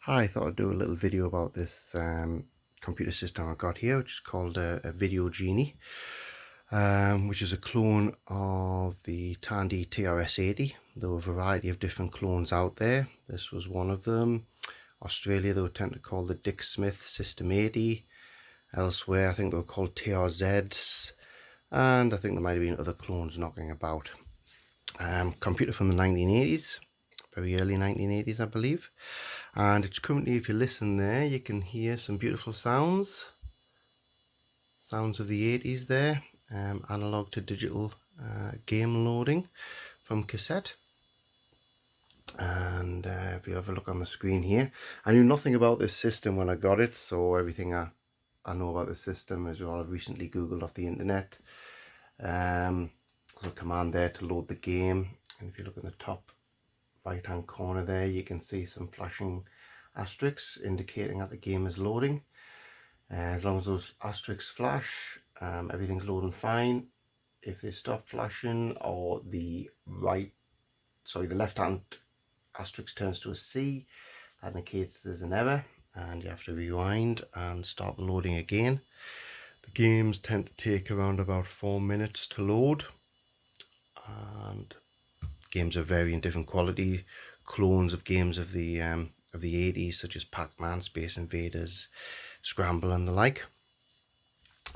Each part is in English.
Hi, I thought I'd do a little video about this computer system I've got here, which is called a Video Genie, which is a clone of the Tandy TRS-80. There were a variety of different clones out there. This was one of them. Australia, they would tend to call the Dick Smith System 80. Elsewhere, I think they were called TRZs, and I think there might have been other clones knocking about. Computer from the 1980s, very early 1980s, I believe. And it's currently, if you listen there, you can hear some beautiful sounds of the 80s there, analog to digital game loading from cassette. And if you have a look on the screen here, I knew nothing about this system when I got it, so everything I know about the system is what I've recently googled off the internet. There's a command there to load the game, and if you look in the top right hand corner there, you can see some flashing asterisks indicating that the game is loading. As long as those asterisks flash, everything's loading fine. If they stop flashing, or the left hand asterisk turns to a C, that indicates there's an error and you have to rewind and start the loading again. The games tend to take around about 4 minutes to load, and games are varying different quality, clones of games of the 80s, such as Pac-Man, Space Invaders, Scramble and the like.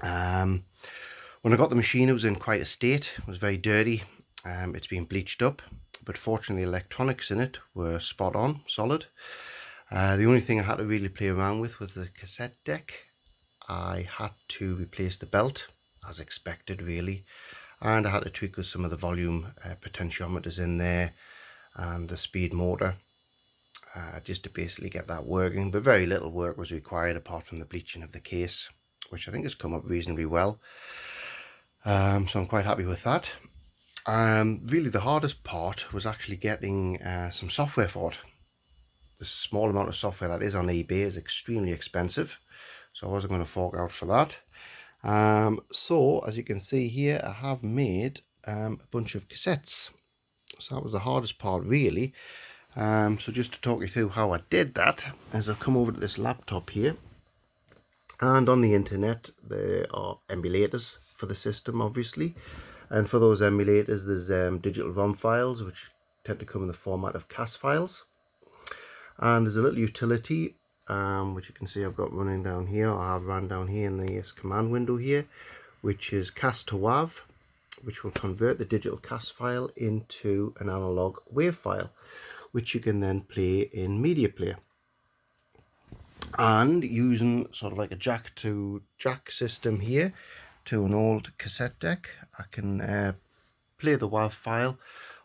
When I got the machine, it was in quite a state. It was very dirty. It's been bleached up, but fortunately the electronics in it were spot on, solid. The only thing I had to really play around with was the cassette deck. I had to replace the belt, as expected really, and I had to tweak with some of the volume potentiometers in there and the speed motor, just to basically get that working. But very little work was required apart from the bleaching of the case, which I think has come up reasonably well. So I'm quite happy with that. Really the hardest part was actually getting some software for it. The small amount of software that is on eBay is extremely expensive, so I wasn't going to fork out for that. So as you can see here, I have made a bunch of cassettes. So that was the hardest part really. So just to talk you through how I did that, as I've come over to this laptop here, and on the internet there are emulators for the system obviously, and for those emulators there's digital ROM files which tend to come in the format of CAS files, and there's a little utility which you can see I've got running down here. I have run down here in the command window here, which is CAS to WAV, which will convert the digital CAS file into an analog WAV file, which you can then play in media player. And using sort of like a jack to jack system here to an old cassette deck, I can play the WAV file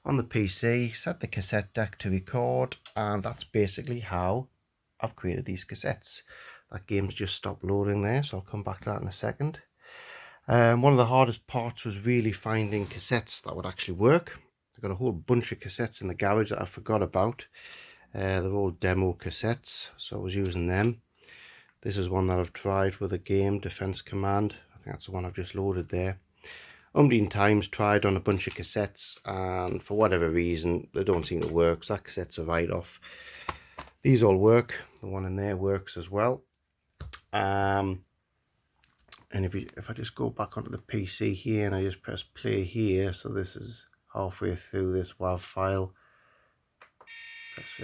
on the PC, set the cassette deck to record, and that's basically how I've created these cassettes. That game's just stopped loading there, so I'll come back to that in a second. One of the hardest parts was really finding cassettes that would actually work. I've got a whole bunch of cassettes in the garage that I forgot about. They're all demo cassettes, so I was using them. This is one that I've tried with a game, Defense Command. I think that's the one I've just loaded there. Umpteen times tried on a bunch of cassettes, and for whatever reason they don't seem to work, so that cassette's a write-off. These all work. The one in there works as well. And if I just go back onto the PC here and I just press play here, so this is halfway through this WAV file.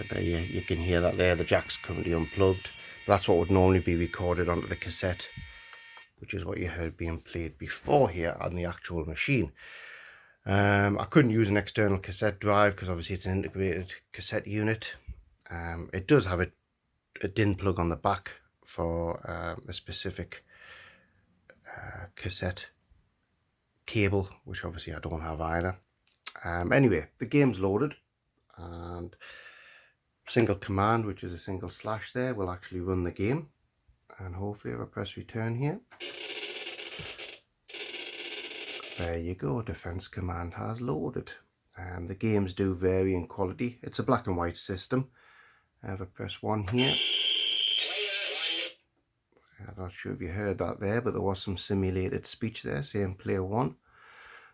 There, you can hear that there. The jack's currently unplugged. But that's what would normally be recorded onto the cassette, which is what you heard being played before here on the actual machine. I couldn't use an external cassette drive because obviously it's an integrated cassette unit. It does have a DIN plug on the back for a specific cassette cable, which obviously I don't have either. Anyway, the game's loaded, and single command, which is a single slash there, will actually run the game. And hopefully if I press return here, there you go, Defense Command has loaded. The games do vary in quality. It's a black and white system. If I press 1 here, I'm not sure if you heard that there, but there was some simulated speech there saying player 1.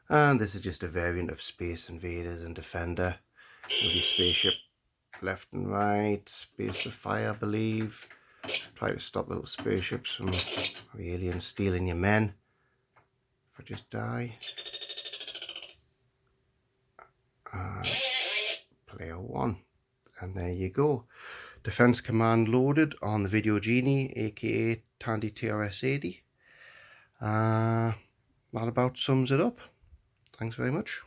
And this is just a variant of Space Invaders and Defender with your spaceship left and right, space to fire, I believe. Try to stop little spaceships from the aliens stealing your men. If I just die. Player 1. And there you go. Defense command loaded on the Video Genie, aka Tandy TRS-80. That about sums it up. Thanks very much.